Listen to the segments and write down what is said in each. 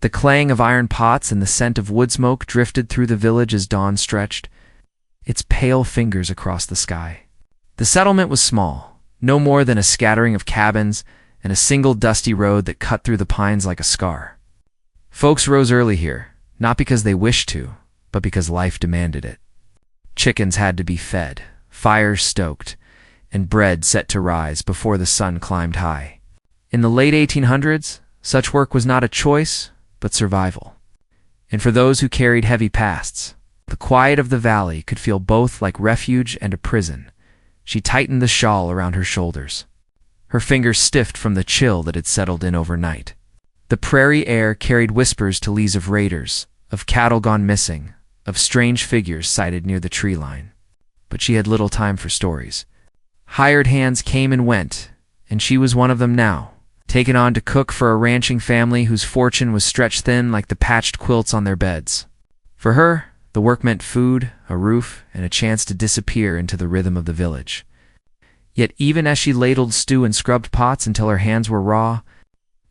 The clang of iron pots and the scent of wood smoke drifted through the village as dawn stretched its pale fingers across the sky. The settlement was small, no more than a scattering of cabins and a single dusty road that cut through the pines like a scar. Folks rose early here, not because they wished to, but because life demanded it. Chickens had to be fed, fires stoked, and bread set to rise before the sun climbed high. In the late 1800s, such work was not a choice, but survival. And for those who carried heavy pasts, the quiet of the valley could feel both like refuge and a prison. She tightened the shawl around her shoulders. Her fingers stiffed from the chill that had settled in overnight. The prairie air carried whispers to Lee's of raiders, of cattle gone missing, of strange figures sighted near the tree line. But she had little time for stories. Hired hands came and went, and she was one of them now, taken on to cook for a ranching family whose fortune was stretched thin like the patched quilts on their beds. For her, the work meant food, a roof, and a chance to disappear into the rhythm of the village. Yet even as she ladled stew and scrubbed pots until her hands were raw,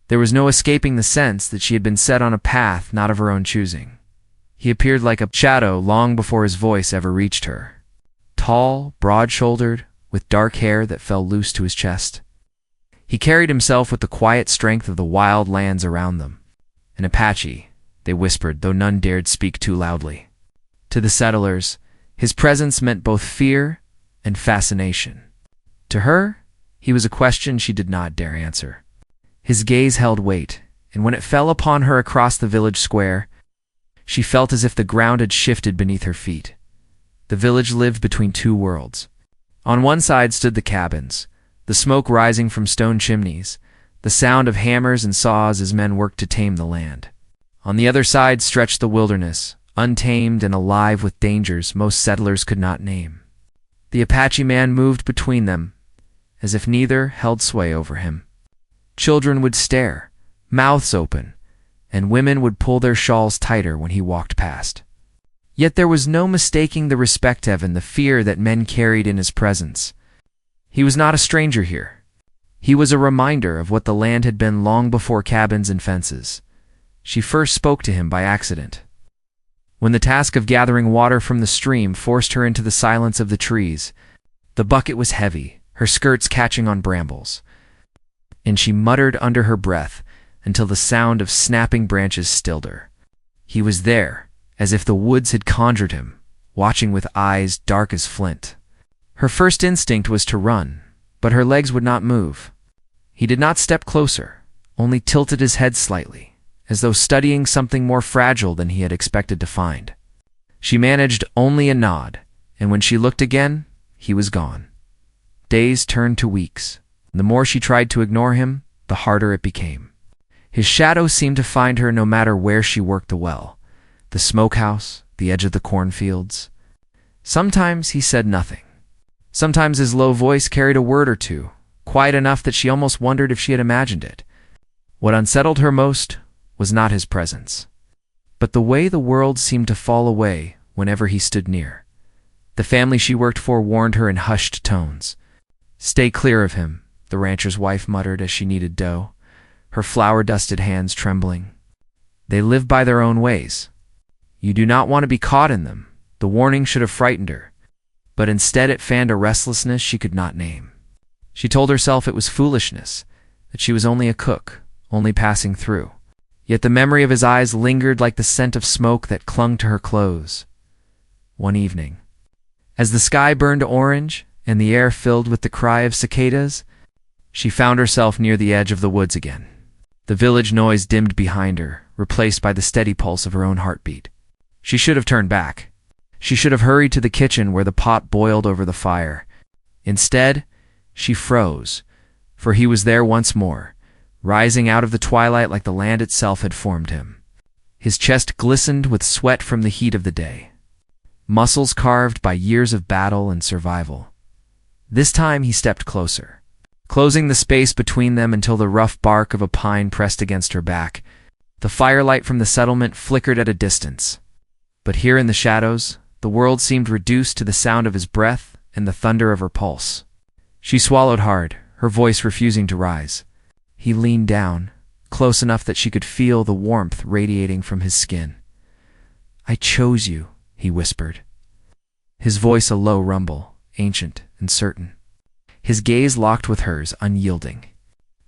there was no escaping the sense that she had been set on a path not of her own choosing. He appeared like a shadow long before his voice ever reached her. Tall, broad-shouldered, with dark hair that fell loose to his chest. He carried himself with the quiet strength of the wild lands around them. An Apache, they whispered, though none dared speak too loudly. To the settlers, his presence meant both fear and fascination. To her, he was a question she did not dare answer. His gaze held weight, and when it fell upon her across the village square, she felt as if the ground had shifted beneath her feet. The village lived between two worlds. On one side stood the cabins, the smoke rising from stone chimneys, the sound of hammers and saws as men worked to tame the land. On the other side stretched the wilderness, untamed and alive with dangers most settlers could not name. The Apache man moved between them, as if neither held sway over him. Children would stare, mouths open, and women would pull their shawls tighter when he walked past. Yet there was no mistaking the respect of and the fear that men carried in his presence. He was not a stranger here. He was a reminder of what the land had been long before cabins and fences. She first spoke to him by accident, when the task of gathering water from the stream forced her into the silence of the trees. The bucket was heavy, her skirts catching on brambles, and she muttered under her breath until the sound of snapping branches stilled her. He was there, as if the woods had conjured him, watching with eyes dark as flint. Her first instinct was to run, but her legs would not move. He did not step closer, only tilted his head slightly, as though studying something more fragile than he had expected to find. She managed only a nod, and when she looked again, he was gone. Days turned to weeks. The more she tried to ignore him, the harder it became. His shadow seemed to find her no matter where she worked the well, the smokehouse, the edge of the cornfields. Sometimes he said nothing. Sometimes his low voice carried a word or two, quiet enough that she almost wondered if she had imagined it. What unsettled her most was not his presence, but the way the world seemed to fall away whenever he stood near. The family she worked for warned her in hushed tones. "Stay clear of him," the rancher's wife muttered as she kneaded dough, her flour-dusted hands trembling. "They live by their own ways. You do not want to be caught in them." The warning should have frightened her, but instead it fanned a restlessness she could not name. She told herself it was foolishness, that she was only a cook, only passing through. Yet the memory of his eyes lingered like the scent of smoke that clung to her clothes. One evening, as the sky burned orange and the air filled with the cry of cicadas, she found herself near the edge of the woods again. The village noise dimmed behind her, replaced by the steady pulse of her own heartbeat. She should have turned back. She should have hurried to the kitchen where the pot boiled over the fire. Instead, she froze, for he was there once more, rising out of the twilight like the land itself had formed him. His chest glistened with sweat from the heat of the day, muscles carved by years of battle and survival. This time he stepped closer, closing the space between them until the rough bark of a pine pressed against her back. The firelight from the settlement flickered at a distance, but here in the shadows, the world seemed reduced to the sound of his breath and the thunder of her pulse. She swallowed hard, her voice refusing to rise. He leaned down, close enough that she could feel the warmth radiating from his skin. "I chose you," he whispered, his voice a low rumble, ancient and certain. His gaze locked with hers, unyielding.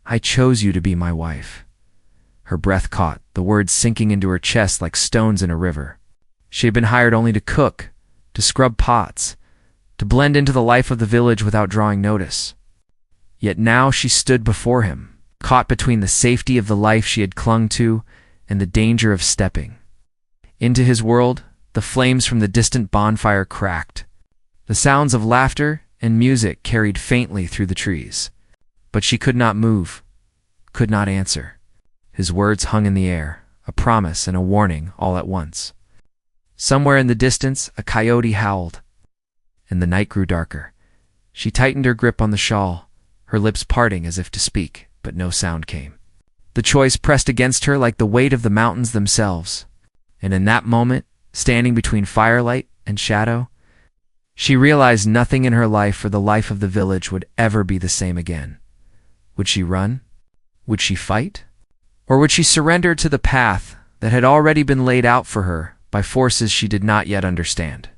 "I chose you to be my wife." Her breath caught, the words sinking into her chest like stones in a river. She had been hired only to cook, to scrub pots, to blend into the life of the village without drawing notice. Yet now she stood before him, caught between the safety of the life she had clung to and the danger of stepping into his world. The flames from the distant bonfire cracked. The sounds of laughter and music carried faintly through the trees. But she could not move, could not answer. His words hung in the air, a promise and a warning all at once. Somewhere in the distance, a coyote howled, and the night grew darker. She tightened her grip on the shawl, her lips parting as if to speak, but no sound came. The choice pressed against her like the weight of the mountains themselves, and in that moment, standing between firelight and shadow, she realized nothing in her life or the life of the village would ever be the same again. Would she run? Would she fight? Or would she surrender to the path that had already been laid out for her by forces she did not yet understand?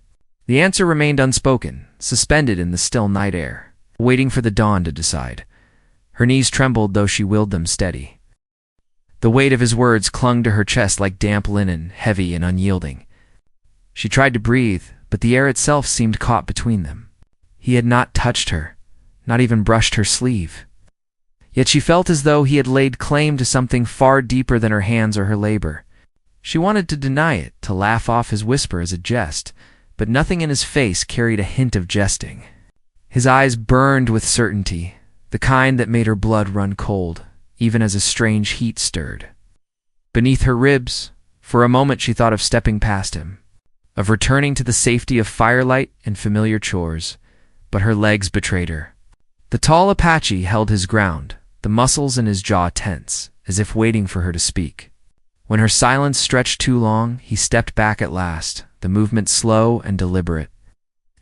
The answer remained unspoken, suspended in the still night air, waiting for the dawn to decide. Her knees trembled though she willed them steady. The weight of his words clung to her chest like damp linen, heavy and unyielding. She tried to breathe, but the air itself seemed caught between them. He had not touched her, not even brushed her sleeve. Yet she felt as though he had laid claim to something far deeper than her hands or her labor. She wanted to deny it, to laugh off his whisper as a jest, but nothing in his face carried a hint of jesting. His eyes burned with certainty, the kind that made her blood run cold, even as a strange heat stirred beneath her ribs. For a moment she thought of stepping past him, of returning to the safety of firelight and familiar chores, but her legs betrayed her. The tall Apache held his ground, the muscles in his jaw tense, as if waiting for her to speak. When her silence stretched too long, he stepped back at last, the movement slow and deliberate,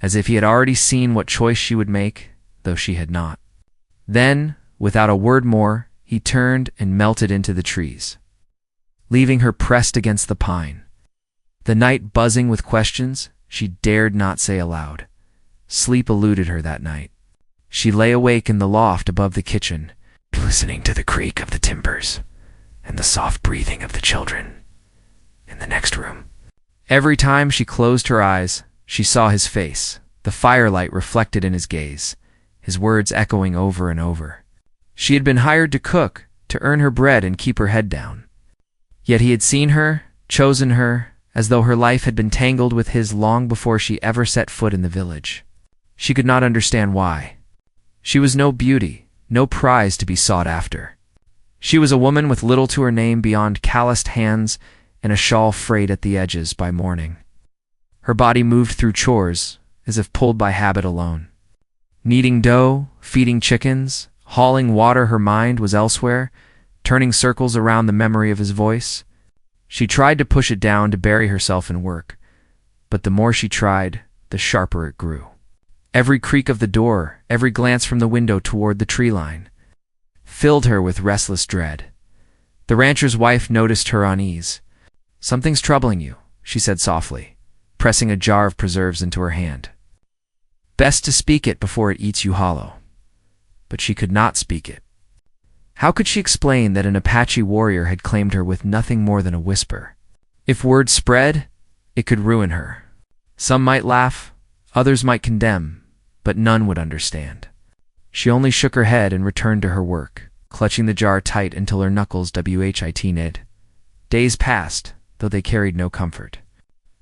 as if he had already seen what choice she would make, though she had not. Then, without a word more, he turned and melted into the trees, leaving her pressed against the pine. The night buzzing with questions she dared not say aloud. Sleep eluded her that night. She lay awake in the loft above the kitchen, listening to the creak of the timbers and the soft breathing of the children in the next room. Every time she closed her eyes, she saw his face, the firelight reflected in his gaze, his words echoing over and over. She had been hired to cook, to earn her bread and keep her head down. Yet he had seen her, chosen her, as though her life had been tangled with his long before she ever set foot in the village. She could not understand why. She was no beauty, no prize to be sought after. She was a woman with little to her name beyond calloused hands and a shawl frayed at the edges by mourning. Her body moved through chores, as if pulled by habit alone. Kneading dough, feeding chickens, hauling water, her mind was elsewhere, turning circles around the memory of his voice. She tried to push it down, to bury herself in work, but the more she tried, the sharper it grew. Every creak of the door, every glance from the window toward the tree line, filled her with restless dread. The rancher's wife noticed her unease. "Something's troubling you," she said softly, pressing a jar of preserves into her hand. "Best to speak it before it eats you hollow." But she could not speak it. How could she explain that an Apache warrior had claimed her with nothing more than a whisper? If word spread, it could ruin her. Some might laugh, others might condemn, but none would understand. She only shook her head and returned to her work, clutching the jar tight until her knuckles knitted. Days passed, though they carried no comfort.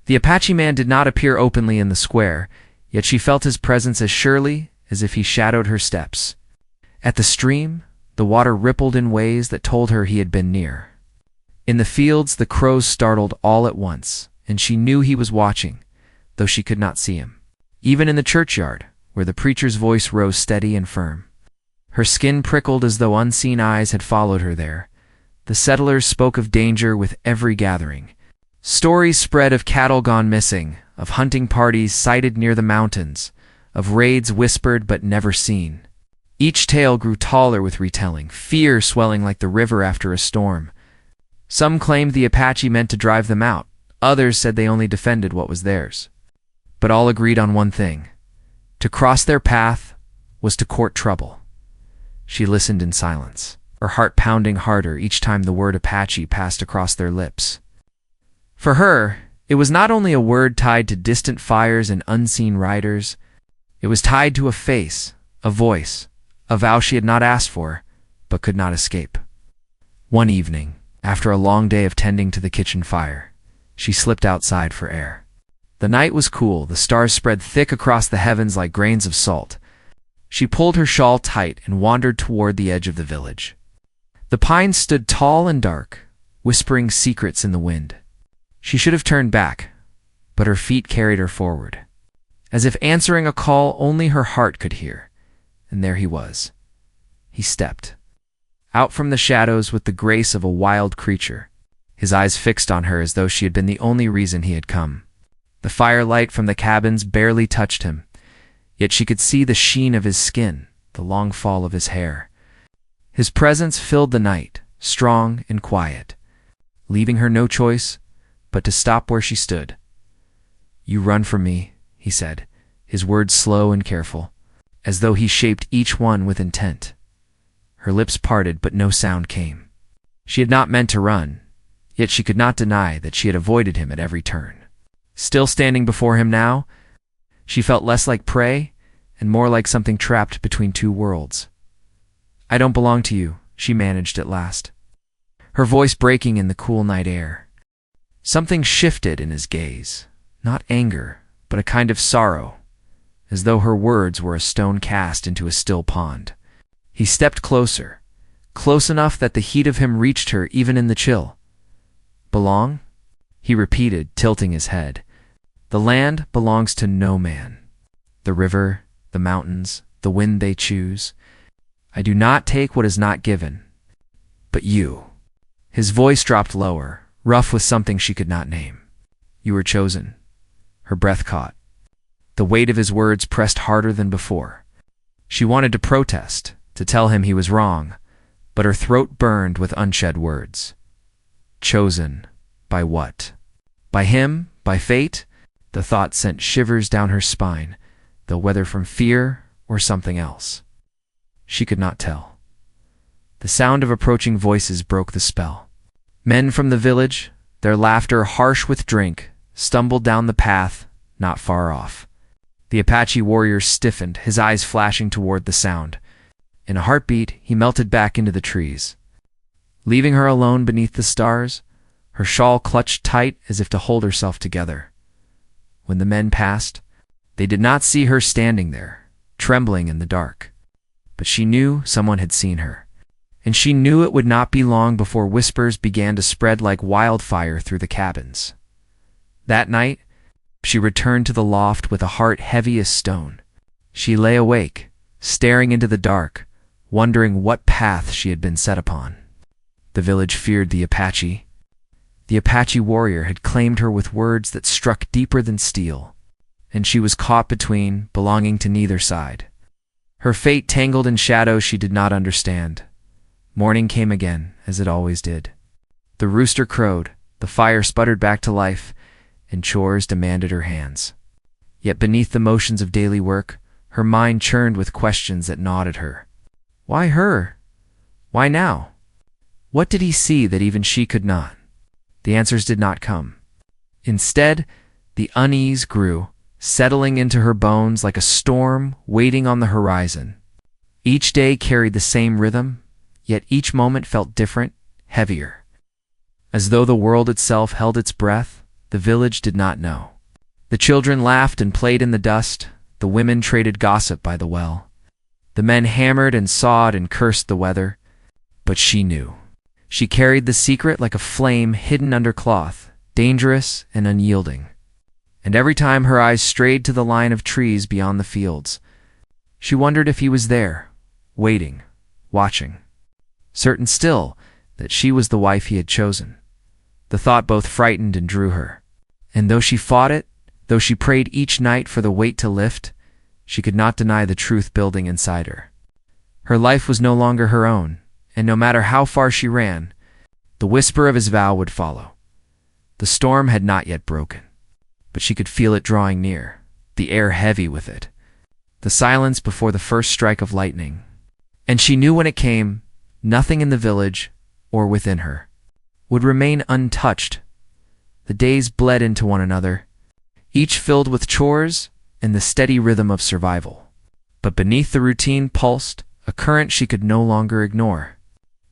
The Apache man did not appear openly in the square, yet she felt his presence as surely as if he shadowed her steps. At the stream, the water rippled in ways that told her he had been near. In the fields, the crows startled all at once, and she knew he was watching, though she could not see him. Even in the churchyard, where the preacher's voice rose steady and firm, her skin prickled as though unseen eyes had followed her there. The settlers spoke of danger with every gathering. Stories spread of cattle gone missing, of hunting parties sighted near the mountains, of raids whispered but never seen. Each tale grew taller with retelling, fear swelling like the river after a storm. Some claimed the Apache meant to drive them out. Others said they only defended what was theirs. But all agreed on one thing. To cross their path was to court trouble. She listened in silence, her heart pounding harder each time the word Apache passed across their lips. For her, it was not only a word tied to distant fires and unseen riders. It was tied to a face, a voice, a vow she had not asked for, but could not escape. One evening, after a long day of tending to the kitchen fire, she slipped outside for air. The night was cool, the stars spread thick across the heavens like grains of salt. She pulled her shawl tight and wandered toward the edge of the village. The pines stood tall and dark, whispering secrets in the wind. She should have turned back, but her feet carried her forward, as if answering a call only her heart could hear. And there he was. He stepped out from the shadows with the grace of a wild creature, his eyes fixed on her as though she had been the only reason he had come. The firelight from the cabins barely touched him, yet she could see the sheen of his skin, the long fall of his hair. His presence filled the night, strong and quiet, leaving her no choice but to stop where she stood. "You run from me," he said, his words slow and careful, as though he shaped each one with intent. Her lips parted, but no sound came. She had not meant to run, yet she could not deny that she had avoided him at every turn. Still standing before him now, she felt less like prey and more like something trapped between two worlds. "I don't belong to you," she managed at last, her voice breaking in the cool night air. Something shifted in his gaze, not anger, but a kind of sorrow, as though her words were a stone cast into a still pond. He stepped closer, close enough that the heat of him reached her even in the chill. "Belong?" he repeated, tilting his head. "The land belongs to no man. The river, the mountains, the wind they choose. I do not take what is not given. But you." His voice dropped lower, rough with something she could not name. "You were chosen." Her breath caught. The weight of his words pressed harder than before. She wanted to protest, to tell him he was wrong, but her throat burned with unshed words. Chosen by what? By him? By fate? The thought sent shivers down her spine, though whether from fear or something else. She could not tell. The sound of approaching voices broke the spell. Men from the village, their laughter harsh with drink, stumbled down the path, not far off. The Apache warrior stiffened, his eyes flashing toward the sound. In a heartbeat, he melted back into the trees. Leaving her alone beneath the stars, her shawl clutched tight as if to hold herself together. When the men passed, they did not see her standing there, trembling in the dark. But she knew someone had seen her, and she knew it would not be long before whispers began to spread like wildfire through the cabins. That night, she returned to the loft with a heart heavy as stone. She lay awake, staring into the dark, wondering what path she had been set upon. The village feared the Apache. The Apache warrior had claimed her with words that struck deeper than steel, and she was caught between, belonging to neither side. Her fate tangled in shadows she did not understand. Morning came again, as it always did. The rooster crowed, the fire sputtered back to life, and chores demanded her hands. Yet beneath the motions of daily work, her mind churned with questions that gnawed at her. Why her? Why now? What did he see that even she could not? The answers did not come. Instead, the unease grew, settling into her bones like a storm waiting on the horizon. Each day carried the same rhythm, yet each moment felt different, heavier. As though the world itself held its breath, the village did not know. The children laughed and played in the dust, the women traded gossip by the well. The men hammered and sawed and cursed the weather, but she knew. She carried the secret like a flame hidden under cloth, dangerous and unyielding. And every time her eyes strayed to the line of trees beyond the fields, she wondered if he was there, waiting, watching, certain still that she was the wife he had chosen. The thought both frightened and drew her. And though she fought it, though she prayed each night for the weight to lift, she could not deny the truth building inside her. Her life was no longer her own, and no matter how far she ran, the whisper of his vow would follow. The storm had not yet broken, but she could feel it drawing near, the air heavy with it, the silence before the first strike of lightning. And she knew when it came, nothing in the village, or within her, would remain untouched. The days bled into one another, each filled with chores and the steady rhythm of survival. But beneath the routine pulsed a current she could no longer ignore.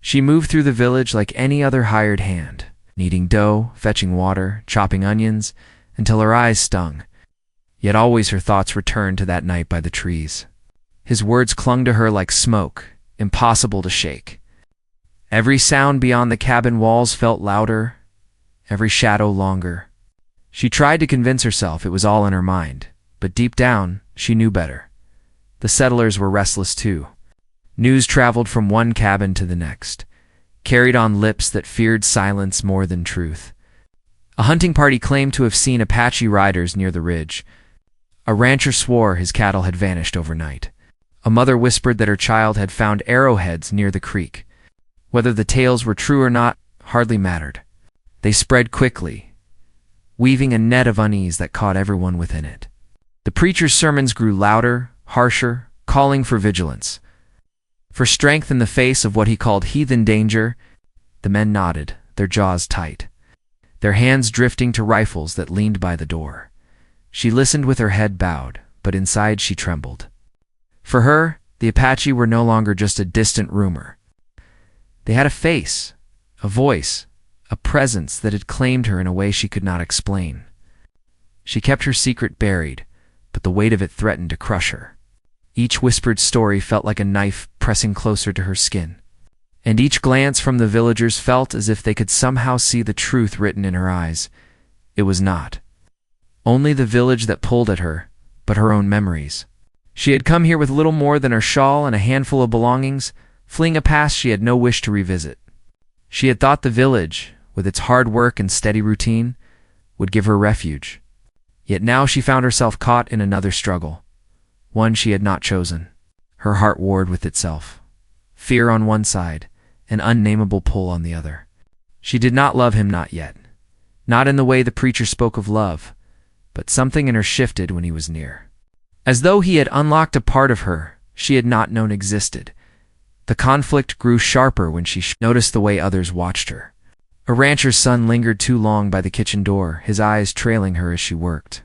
She moved through the village like any other hired hand, kneading dough, fetching water, chopping onions, until her eyes stung. Yet always her thoughts returned to that night by the trees. His words clung to her like smoke, impossible to shake. Every sound beyond the cabin walls felt louder, every shadow longer. She tried to convince herself it was all in her mind, but deep down, she knew better. The settlers were restless too. News traveled from one cabin to the next, carried on lips that feared silence more than truth. A hunting party claimed to have seen Apache riders near the ridge. A rancher swore his cattle had vanished overnight. A mother whispered that her child had found arrowheads near the creek. Whether the tales were true or not hardly mattered. They spread quickly, weaving a net of unease that caught everyone within it. The preacher's sermons grew louder, harsher, calling for vigilance, for strength in the face of what he called heathen danger. The men nodded, their jaws tight, their hands drifting to rifles that leaned by the door. She listened with her head bowed, but inside she trembled. For her, the Apache were no longer just a distant rumor. They had a face, a voice, a presence that had claimed her in a way she could not explain. She kept her secret buried, but the weight of it threatened to crush her. Each whispered story felt like a knife pressing closer to her skin, and each glance from the villagers felt as if they could somehow see the truth written in her eyes. It was not only the village that pulled at her, but her own memories. She had come here with little more than her shawl and a handful of belongings, fleeing a past she had no wish to revisit. She had thought the village, with its hard work and steady routine, would give her refuge. Yet now she found herself caught in another struggle, one she had not chosen. Her heart warred with itself. Fear on one side, an unnameable pull on the other. She did not love him, not yet. Not in the way the preacher spoke of love, but something in her shifted when he was near. As though he had unlocked a part of her she had not known existed. The conflict grew sharper when she noticed the way others watched her. A rancher's son lingered too long by the kitchen door, his eyes trailing her as she worked.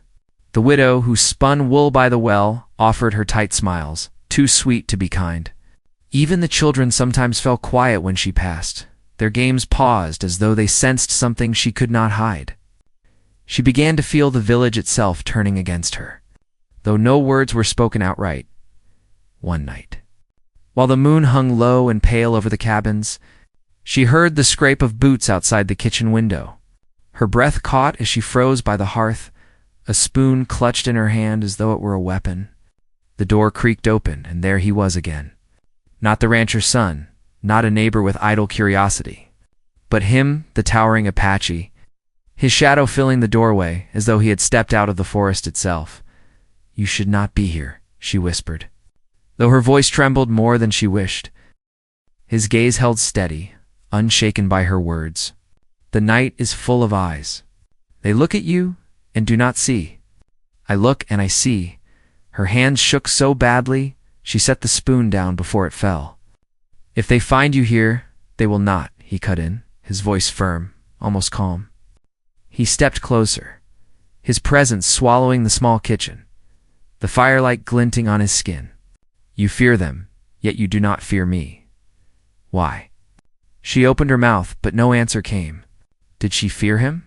The widow, who spun wool by the well, offered her tight smiles, too sweet to be kind. Even the children sometimes fell quiet when she passed. Their games paused as though they sensed something she could not hide. She began to feel the village itself turning against her, though no words were spoken outright. One night, while the moon hung low and pale over the cabins, she heard the scrape of boots outside the kitchen window. Her breath caught as she froze by the hearth, a spoon clutched in her hand as though it were a weapon. The door creaked open, and there he was again. Not the rancher's son, not a neighbor with idle curiosity, but him, the towering Apache, his shadow filling the doorway as though he had stepped out of the forest itself. "You should not be here," she whispered, though her voice trembled more than she wished. His gaze held steady, unshaken by her words. "The night is full of eyes. They look at you and do not see. I look and I see." Her hands shook so badly, she set the spoon down before it fell. "If they find you here, they will not," he cut in, his voice firm, almost calm. He stepped closer, his presence swallowing the small kitchen, the firelight glinting on his skin. "You fear them, yet you do not fear me. Why?" She opened her mouth, but no answer came. Did she fear him?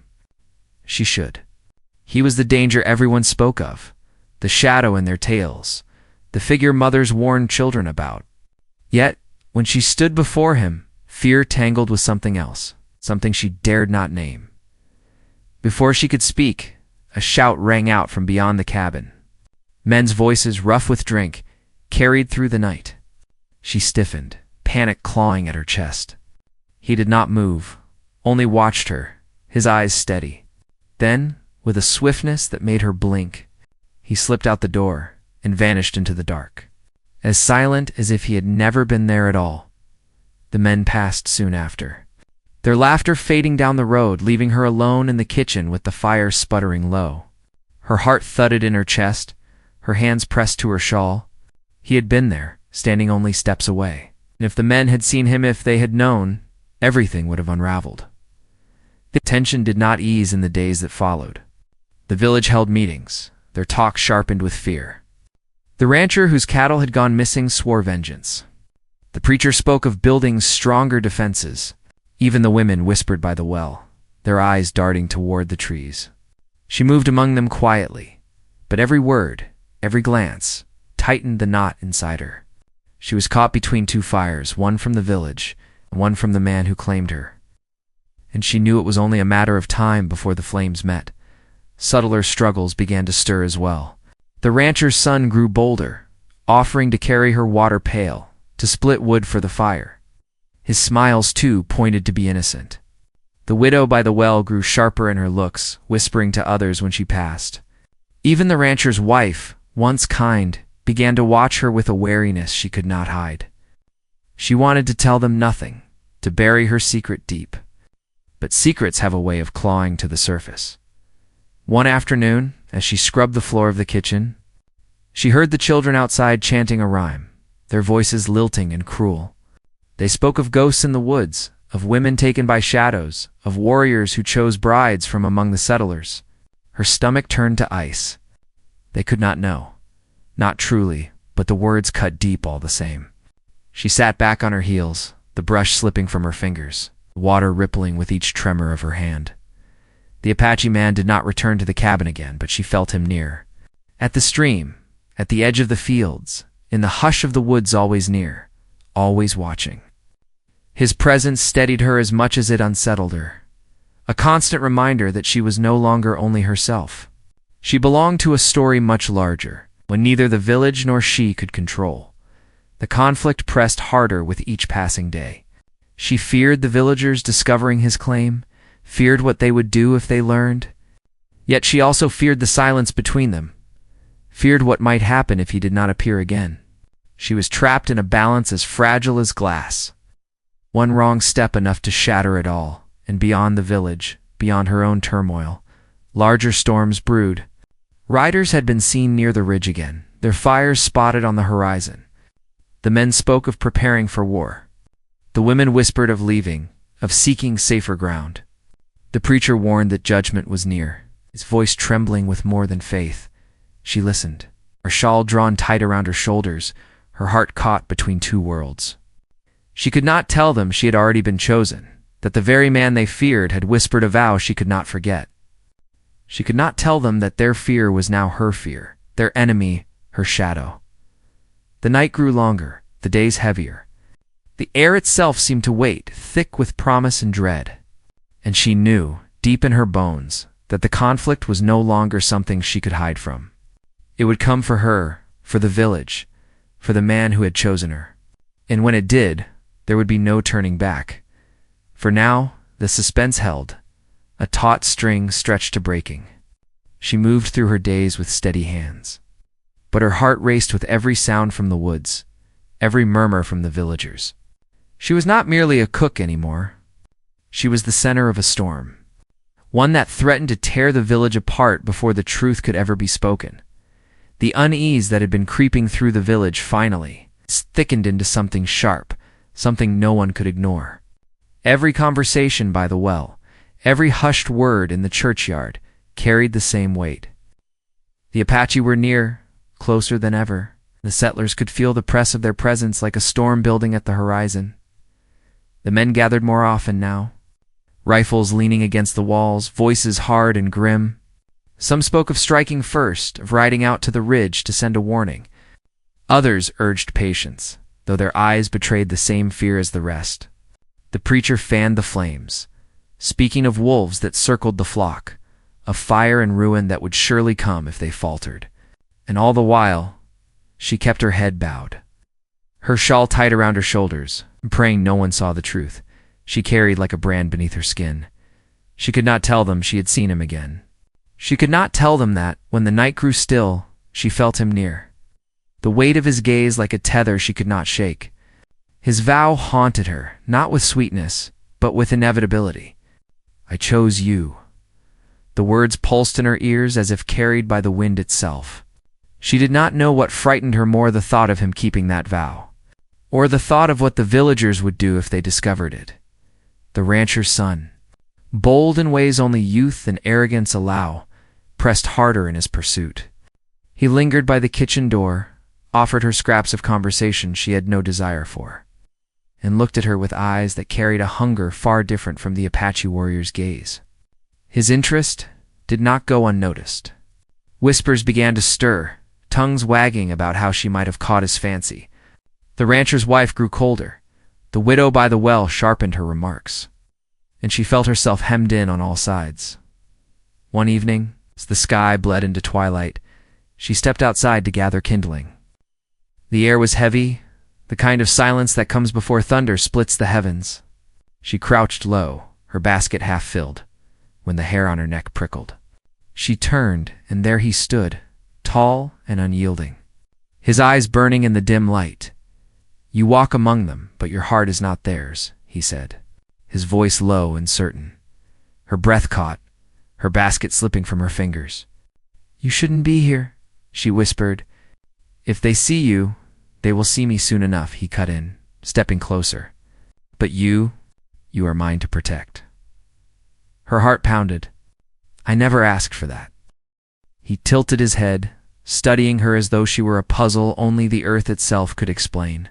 She should. He was the danger everyone spoke of, the shadow in their tales, the figure mothers warned children about. Yet, when she stood before him, fear tangled with something else, something she dared not name. Before she could speak, a shout rang out from beyond the cabin. Men's voices, rough with drink, carried through the night. She stiffened, panic clawing at her chest. He did not move, only watched her, his eyes steady. Then, with a swiftness that made her blink, he slipped out the door and vanished into the dark. as silent as if he had never been there at all. The men passed soon after, their laughter fading down the road, leaving her alone in the kitchen with the fire sputtering low. Her heart thudded in her chest, her hands pressed to her shawl. He had been there, standing only steps away. And if the men had seen him, if they had known, everything would have unraveled. The tension did not ease in the days that followed. The village held meetings, their talk sharpened with fear. The rancher whose cattle had gone missing swore vengeance. The preacher spoke of building stronger defenses. Even the women whispered by the well, their eyes darting toward the trees. She moved among them quietly, but every word, every glance, tightened the knot inside her. She was caught between two fires, one from the village and one from the man who claimed her. And she knew it was only a matter of time before the flames met. Subtler struggles began to stir as well. The rancher's son grew bolder, offering to carry her water pail, to split wood for the fire. His smiles, too, pointed to be innocent. The widow by the well grew sharper in her looks, whispering to others when she passed. Even the rancher's wife, once kind, began to watch her with a wariness she could not hide. She wanted to tell them nothing, to bury her secret deep. But secrets have a way of clawing to the surface. One afternoon, as she scrubbed the floor of the kitchen, she heard the children outside chanting a rhyme, their voices lilting and cruel. They spoke of ghosts in the woods, of women taken by shadows, of warriors who chose brides from among the settlers. Her stomach turned to ice. They could not know. Not truly, but the words cut deep all the same. She sat back on her heels, the brush slipping from her fingers, water rippling with each tremor of her hand. The Apache man did not return to the cabin again, but she felt him near. At the stream, at the edge of the fields, in the hush of the woods, always near, always watching. His presence steadied her as much as it unsettled her. A constant reminder that she was no longer only herself. She belonged to a story much larger, when neither the village nor she could control. The conflict pressed harder with each passing day. She feared the villagers discovering his claim, feared what they would do if they learned. Yet she also feared the silence between them, feared what might happen if he did not appear again. She was trapped in a balance as fragile as glass. One wrong step enough to shatter it all, and beyond the village, beyond her own turmoil, larger storms brewed. Riders had been seen near the ridge again, their fires spotted on the horizon. The men spoke of preparing for war. The women whispered of leaving, of seeking safer ground. The preacher warned that judgment was near, his voice trembling with more than faith. She listened, her shawl drawn tight around her shoulders, her heart caught between two worlds. She could not tell them she had already been chosen, that the very man they feared had whispered a vow she could not forget. She could not tell them that their fear was now her fear, their enemy, her shadow. The night grew longer, the days heavier. The air itself seemed to weight, thick with promise and dread. And she knew, deep in her bones, that the conflict was no longer something she could hide from. It would come for her, for the village, for the man who had chosen her. And when it did, there would be no turning back. For now, the suspense held, a taut string stretched to breaking. She moved through her days with steady hands. But her heart raced with every sound from the woods, every murmur from the villagers. She was not merely a cook anymore. She was the center of a storm, one that threatened to tear the village apart before the truth could ever be spoken. The unease that had been creeping through the village finally thickened into something sharp, something no one could ignore. Every conversation by the well, every hushed word in the churchyard carried the same weight. The Apache were near, closer than ever. The settlers could feel the press of their presence like a storm building at the horizon. The men gathered more often now, rifles leaning against the walls, voices hard and grim. Some spoke of striking first, of riding out to the ridge to send a warning. Others urged patience, though their eyes betrayed the same fear as the rest. The preacher fanned the flames, speaking of wolves that circled the flock, of fire and ruin that would surely come if they faltered. And all the while, she kept her head bowed, her shawl tight around her shoulders, praying no one saw the truth she carried like a brand beneath her skin. She could not tell them she had seen him again. She could not tell them that, when the night grew still, she felt him near. the weight of his gaze like a tether she could not shake. His vow haunted her, not with sweetness, but with inevitability. I chose you. The words pulsed in her ears as if carried by the wind itself. She did not know what frightened her more, the thought of him keeping that vow, or the thought of what the villagers would do if they discovered it. The rancher's son, bold in ways only youth and arrogance allow, pressed harder in his pursuit. He lingered by the kitchen door, offered her scraps of conversation she had no desire for, and looked at her with eyes that carried a hunger far different from the Apache warrior's gaze. His interest did not go unnoticed. Whispers began to stir, tongues wagging about how she might have caught his fancy. The rancher's wife grew colder. The widow by the well sharpened her remarks, and she felt herself hemmed in on all sides. One evening, as the sky bled into twilight, she stepped outside to gather kindling. The air was heavy, the kind of silence that comes before thunder splits the heavens. She crouched low, her basket half filled, when the hair on her neck prickled. She turned, and there he stood, tall and unyielding, his eyes burning in the dim light. You walk among them, but your heart is not theirs, he said, his voice low and certain. Her breath caught, her basket slipping from her fingers. You shouldn't be here, she whispered. If they see you, they will see me soon enough, he cut in, stepping closer. But you are mine to protect. Her heart pounded. I never asked for that. He tilted his head, studying her as though she were a puzzle only the earth itself could explain.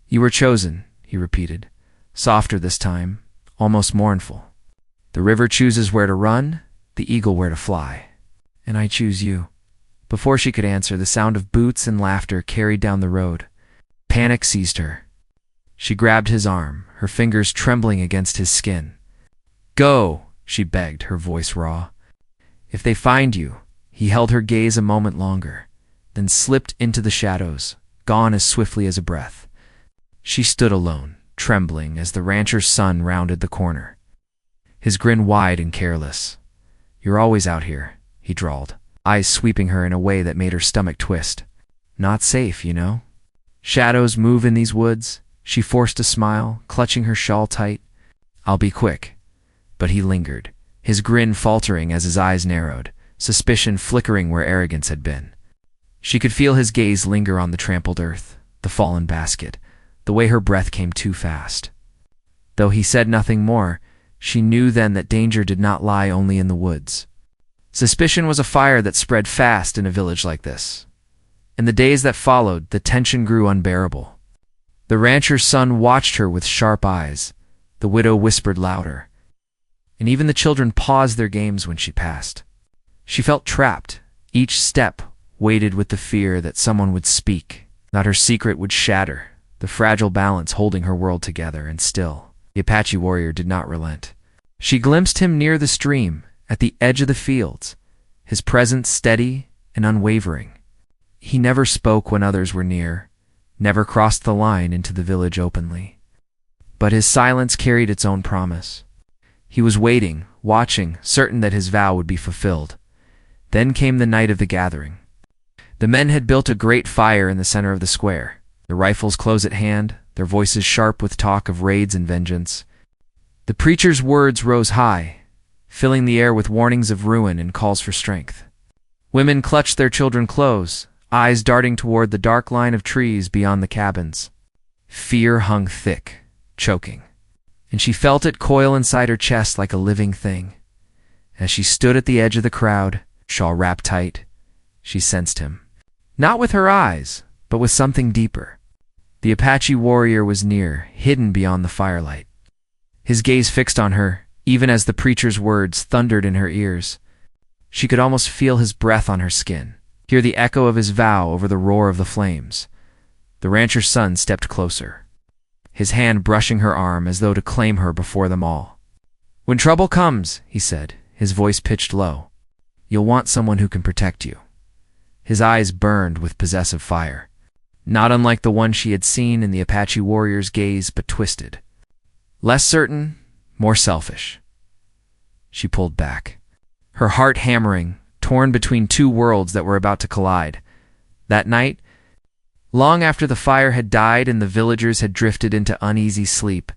You were chosen, he repeated, softer this time, almost mournful. The river chooses where to run, the eagle where to fly. And I choose you. Before she could answer, the sound of boots and laughter carried down the road. Panic seized her. She grabbed his arm, her fingers trembling against his skin. Go, she begged, her voice raw. If they find you, he held her gaze a moment longer, then slipped into the shadows, gone as swiftly as a breath. She stood alone, trembling as the rancher's son rounded the corner, his grin wide and careless. You're always out here, he drawled, eyes sweeping her in a way that made her stomach twist. Not safe, you know. Shadows move in these woods. She forced a smile, clutching her shawl tight. I'll be quick. But he lingered, his grin faltering as his eyes narrowed, suspicion flickering where arrogance had been. She could feel his gaze linger on the trampled earth, the fallen basket, the way her breath came too fast. Though he said nothing more, she knew then that danger did not lie only in the woods. Suspicion was a fire that spread fast in a village like this. In the days that followed, the tension grew unbearable. The rancher's son watched her with sharp eyes. The widow whispered louder, and even the children paused their games when she passed. She felt trapped, each step weighted with the fear that someone would speak, that her secret would shatter, the fragile balance holding her world together. And still, the Apache warrior did not relent. She glimpsed him near the stream, at the edge of the fields, his presence steady and unwavering. He never spoke when others were near, never crossed the line into the village openly. But his silence carried its own promise. He was waiting, watching, certain that his vow would be fulfilled. Then came the night of the gathering. The men had built a great fire in the center of the square, their rifles close at hand, their voices sharp with talk of raids and vengeance. The preacher's words rose high, filling the air with warnings of ruin and calls for strength. Women clutched their children close, eyes darting toward the dark line of trees beyond the cabins. Fear hung thick, choking, and she felt it coil inside her chest like a living thing. As she stood at the edge of the crowd, shawl wrapped tight, she sensed him. Not with her eyes, but with something deeper. The Apache warrior was near, hidden beyond the firelight. His gaze fixed on her, even as the preacher's words thundered in her ears. She could almost feel his breath on her skin, hear the echo of his vow over the roar of the flames. The rancher's son stepped closer, his hand brushing her arm as though to claim her before them all. When trouble comes, he said, his voice pitched low, you'll want someone who can protect you. His eyes burned with possessive fire, not unlike the one she had seen in the Apache warrior's gaze, but twisted. Less certain, more selfish. She pulled back, her heart hammering, torn between two worlds that were about to collide. That night, Long after the fire had died and the villagers had drifted into uneasy sleep,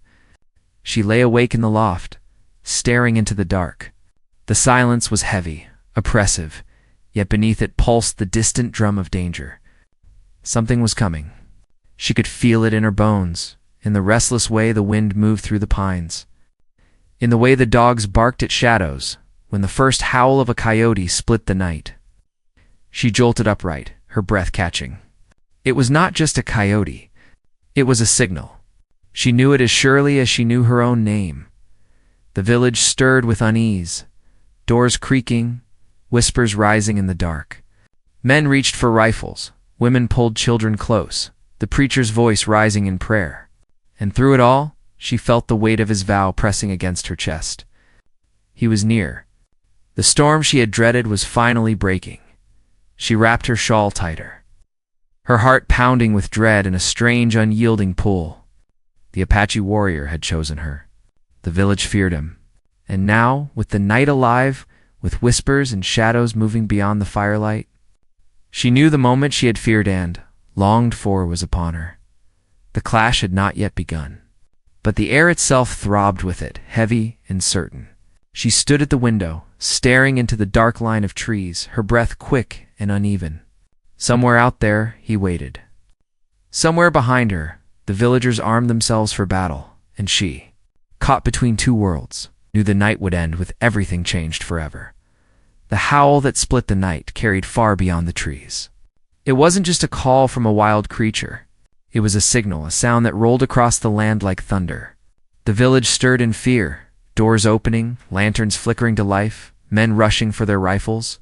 she lay awake in the loft, staring into the dark. The silence was heavy, oppressive, yet beneath it pulsed the distant drum of danger. Something was coming. She could feel it in her bones, in the restless way the wind moved through the pines, in the way the dogs barked at shadows when the first howl of a coyote split the night. She jolted upright, her breath catching. It was not just a coyote. It was a signal. She knew it as surely as she knew her own name. The village stirred with unease, doors creaking, whispers rising in the dark. Men reached for rifles, women pulled children close, the preacher's voice rising in prayer. And through it all, she felt the weight of his vow pressing against her chest. He was near. The storm she had dreaded was finally breaking. She wrapped her shawl tighter, her heart pounding with dread and a strange, unyielding pull. The Apache warrior had chosen her. The village feared him. And now, with the night alive, with whispers and shadows moving beyond the firelight, she knew the moment she had feared and longed for was upon her. The clash had not yet begun, but the air itself throbbed with it, heavy and certain. She stood at the window, staring into the dark line of trees, her breath quick and uneven. Somewhere out there, he waited. Somewhere behind her, the villagers armed themselves for battle, and she, caught between two worlds, knew the night would end with everything changed forever. The howl that split the night carried far beyond the trees. It wasn't just a call from a wild creature. It was a signal, a sound that rolled across the land like thunder. The village stirred in fear, doors opening, lanterns flickering to life, men rushing for their rifles.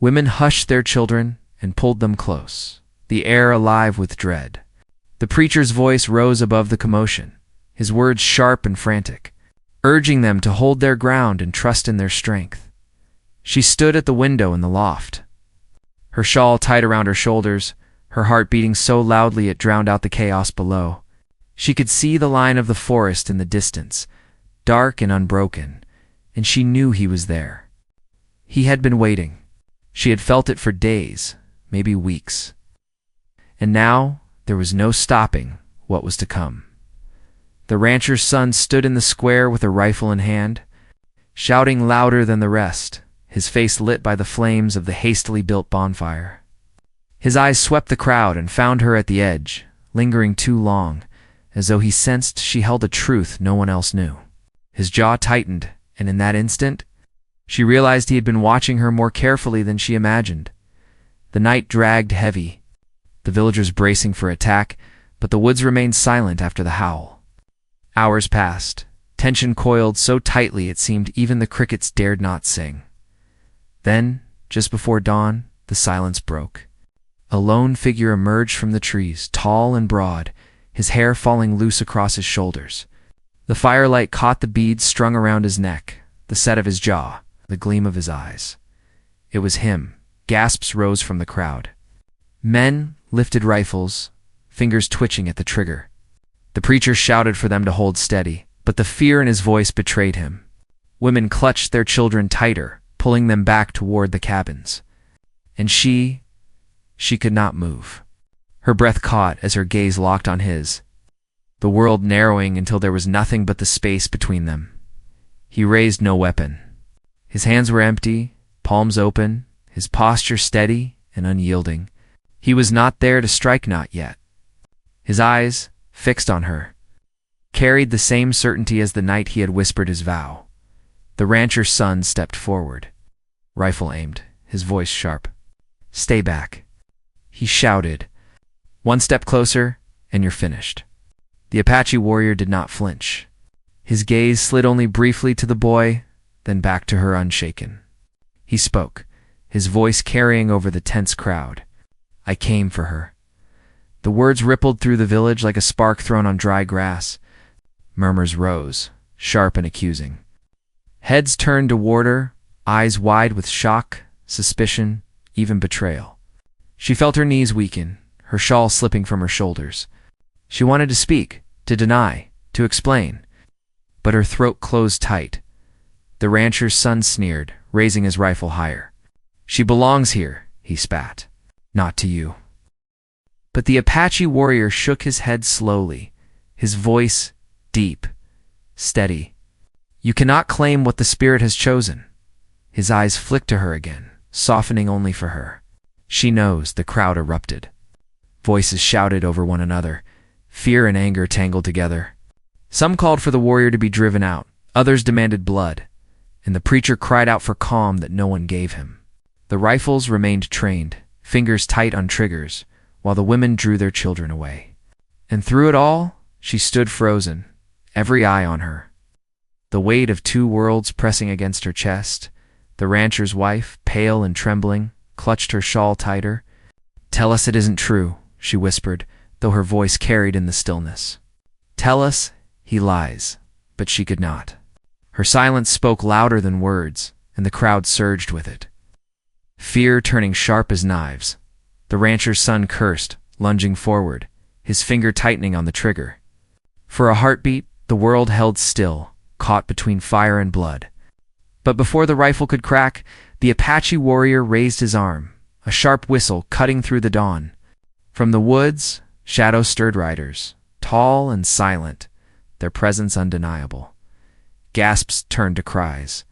Women hushed their children and pulled them close, the air alive with dread. The preacher's voice rose above the commotion, his words sharp and frantic, urging them to hold their ground and trust in their strength. She stood at the window in the loft, her shawl tied around her shoulders, her heart beating so loudly it drowned out the chaos below. She could see the line of the forest in the distance, dark and unbroken, and she knew he was there. He had been waiting. She had felt it for days, maybe weeks. And now there was no stopping what was to come. The rancher's son stood in the square with a rifle in hand, shouting louder than the rest, his face lit by the flames of the hastily built bonfire. His eyes swept the crowd and found her at the edge, lingering too long, as though he sensed she held a truth no one else knew. His jaw tightened, and in that instant, she realized he had been watching her more carefully than she imagined. The night dragged heavy, the villagers bracing for attack, but the woods remained silent after the howl. Hours passed, tension coiled so tightly it seemed even the crickets dared not sing. Then, just before dawn, the silence broke. A lone figure emerged from the trees, tall and broad, his hair falling loose across his shoulders. The firelight caught the beads strung around his neck, the set of his jaw, the gleam of his eyes. It was him. Gasps rose from the crowd. Men lifted rifles, fingers twitching at the trigger. The preacher shouted for them to hold steady, but the fear in his voice betrayed him. Women clutched their children tighter, pulling them back toward the cabins. And she could not move. Her breath caught as her gaze locked on his, the world narrowing until there was nothing but the space between them. He raised no weapon. His hands were empty, palms open, his posture steady and unyielding. He was not there to strike, not yet. His eyes, fixed on her, carried the same certainty as the night he had whispered his vow. The rancher's son stepped forward, rifle aimed, his voice sharp. "Stay back," he shouted. "One step closer, and you're finished." The Apache warrior did not flinch. His gaze slid only briefly to the boy, then back to her unshaken. He spoke, his voice carrying over the tense crowd. "I came for her." The words rippled through the village like a spark thrown on dry grass. Murmurs rose, sharp and accusing. Heads turned toward her, eyes wide with shock, suspicion, even betrayal. She felt her knees weaken, her shawl slipping from her shoulders. She wanted to speak, to deny, to explain, but her throat closed tight. The rancher's son sneered, raising his rifle higher. "She belongs here," he spat. "Not to you." But the Apache warrior shook his head slowly, his voice deep, steady. "You cannot claim what the spirit has chosen." His eyes flicked to her again, softening only for her. "She knows," the crowd erupted. Voices shouted over one another, fear and anger tangled together. Some called for the warrior to be driven out, others demanded blood, and the preacher cried out for calm that no one gave him. The rifles remained trained, fingers tight on triggers, while the women drew their children away. And through it all, she stood frozen, every eye on her. The weight of two worlds pressing against her chest. The rancher's wife, pale and trembling, clutched her shawl tighter. "Tell us it isn't true," she whispered, though her voice carried in the stillness. "Tell us he lies," but she could not. Her silence spoke louder than words, and the crowd surged with it. Fear turning sharp as knives. The rancher's son cursed, lunging forward, his finger tightening on the trigger. For a heartbeat, the world held still, caught between fire and blood. But before the rifle could crack, the Apache warrior raised his arm, a sharp whistle cutting through the dawn. From the woods, shadows stirred riders, tall and silent, their presence undeniable. Gasps turned to cries,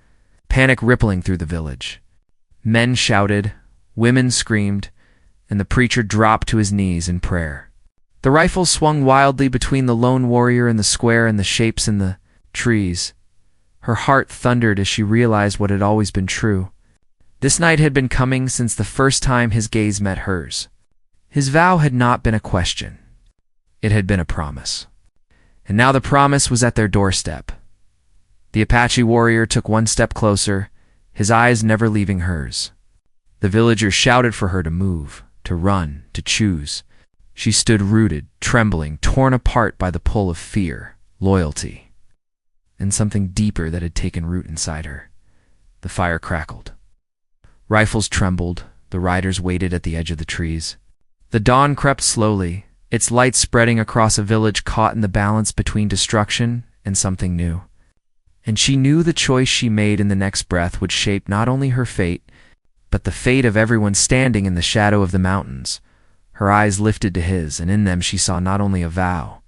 panic rippling through the village. Men shouted, women screamed, and the preacher dropped to his knees in prayer. The rifle swung wildly between the lone warrior in the square and the shapes in the trees. Her heart thundered as she realized what had always been true. This night had been coming since the first time his gaze met hers. His vow had not been a question. It had been a promise. And now the promise was at their doorstep. The Apache warrior took one step closer, his eyes never leaving hers. The villagers shouted for her to move, to run, to choose. She stood rooted, trembling, torn apart by the pull of fear, loyalty, and something deeper that had taken root inside her. The fire crackled. Rifles trembled, the riders waited at the edge of the trees. The dawn crept slowly, its light spreading across a village caught in the balance between destruction and something new. And she knew the choice she made in the next breath would shape not only her fate, but the fate of everyone standing in the shadow of the mountains. Her eyes lifted to his, and in them she saw not only a vow,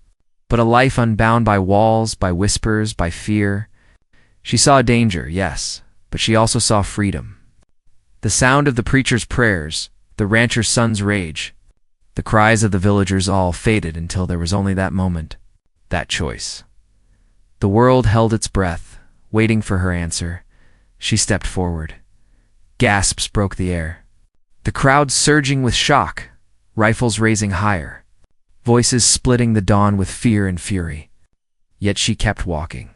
but a life unbound by walls, by whispers, by fear. She saw danger, yes, but she also saw freedom. The sound of the preacher's prayers, the rancher's son's rage, the cries of the villagers all faded until there was only that moment, that choice. The world held its breath, waiting for her answer. She stepped forward. Gasps broke the air. The crowd surging with shock, rifles raising higher, voices splitting the dawn with fear and fury. Yet she kept walking,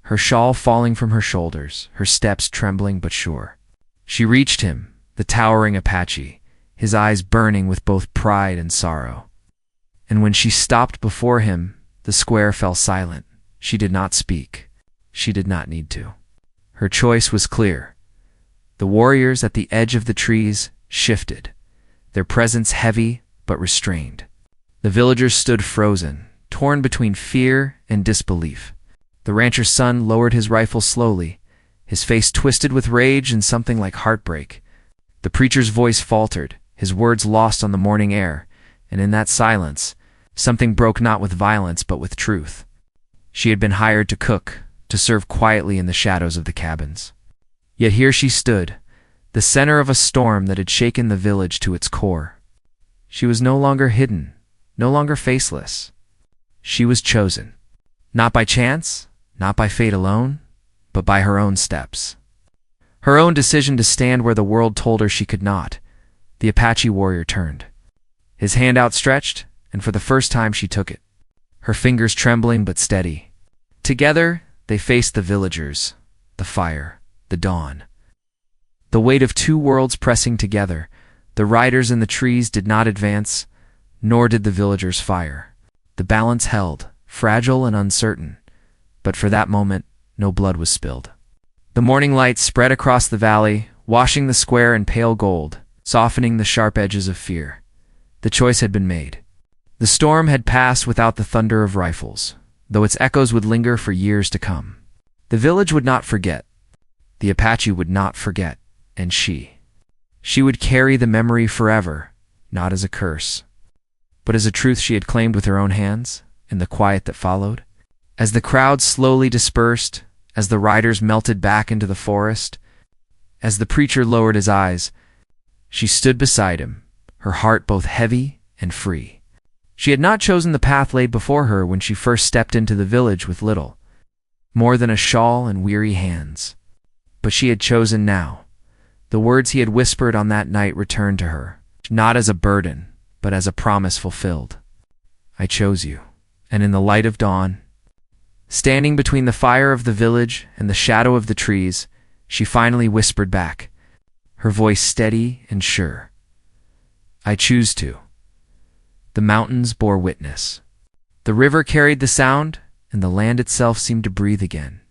her shawl falling from her shoulders, her steps trembling but sure. She reached him, the towering Apache, his eyes burning with both pride and sorrow. And when she stopped before him, the square fell silent. She did not speak. She did not need to. Her choice was clear. The warriors at the edge of the trees shifted, their presence heavy but restrained. The villagers stood frozen, torn between fear and disbelief. The rancher's son lowered his rifle slowly, his face twisted with rage and something like heartbreak. The preacher's voice faltered, his words lost on the morning air, and in that silence, something broke not with violence but with truth. She had been hired to cook, to serve quietly in the shadows of the cabins. Yet here she stood, the center of a storm that had shaken the village to its core. She was no longer hidden, no longer faceless. She was chosen, not by chance, not by fate alone, but by her own steps. Her own decision to stand where the world told her she could not. The Apache warrior turned, his hand outstretched, and for the first time she took it, her fingers trembling but steady. Together, they faced the villagers, the fire, the dawn. The weight of two worlds pressing together, the riders in the trees did not advance, nor did the villagers fire. The balance held, fragile and uncertain, but for that moment, no blood was spilled. The morning light spread across the valley, washing the square in pale gold, softening the sharp edges of fear. The choice had been made. The storm had passed without the thunder of rifles, though its echoes would linger for years to come. The village would not forget. The Apache would not forget, and she would carry the memory forever, not as a curse, but as a truth she had claimed with her own hands in the quiet that followed. As the crowd slowly dispersed, as the riders melted back into the forest, as the preacher lowered his eyes, she stood beside him, her heart both heavy and free. She had not chosen the path laid before her when she first stepped into the village with little more than a shawl and weary hands. But she had chosen now. The words he had whispered on that night returned to her, not as a burden, but as a promise fulfilled. I chose you. And in the light of dawn, standing between the fire of the village and the shadow of the trees, she finally whispered back, her voice steady and sure. I choose to. The mountains bore witness. The river carried the sound, and the land itself seemed to breathe again.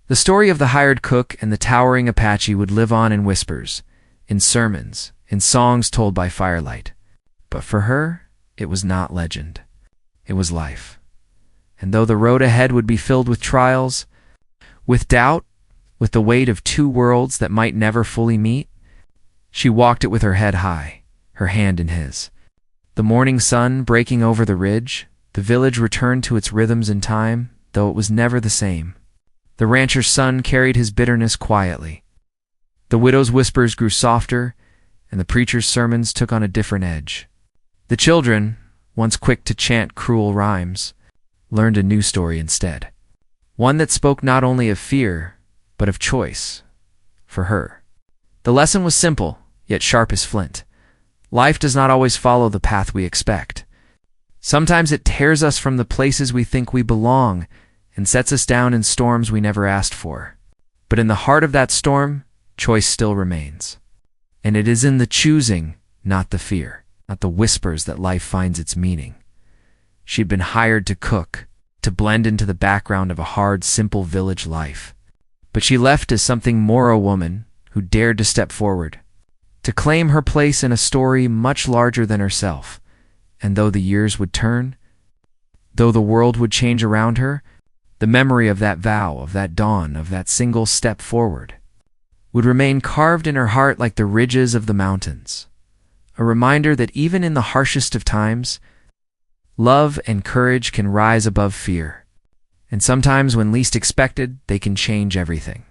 The story of the hired cook and the towering Apache would live on in whispers, in sermons, in songs told by firelight. But for her, it was not legend. It was life. And though the road ahead would be filled with trials, with doubt, with the weight of two worlds that might never fully meet, she walked it with her head high, her hand in his. The morning sun breaking over the ridge, the village returned to its rhythms in time, though it was never the same. The rancher's son carried his bitterness quietly. The widow's whispers grew softer, and the preacher's sermons took on a different edge. The children, once quick to chant cruel rhymes, learned a new story instead. One that spoke not only of fear, but of choice, for her. The lesson was simple, yet sharp as flint. Life does not always follow the path we expect. Sometimes it tears us from the places we think we belong and sets us down in storms we never asked for. But in the heart of that storm, choice still remains. And it is in the choosing, not the fear, not the whispers, that life finds its meaning. She'd been hired to cook, to blend into the background of a hard, simple village life. But she left as something more, a woman who dared to step forward, to claim her place in a story much larger than herself. And though the years would turn, though the world would change around her, the memory of that vow, of that dawn, of that single step forward, would remain carved in her heart like the ridges of the mountains. A reminder that even in the harshest of times, love and courage can rise above fear. And sometimes when least expected, they can change everything.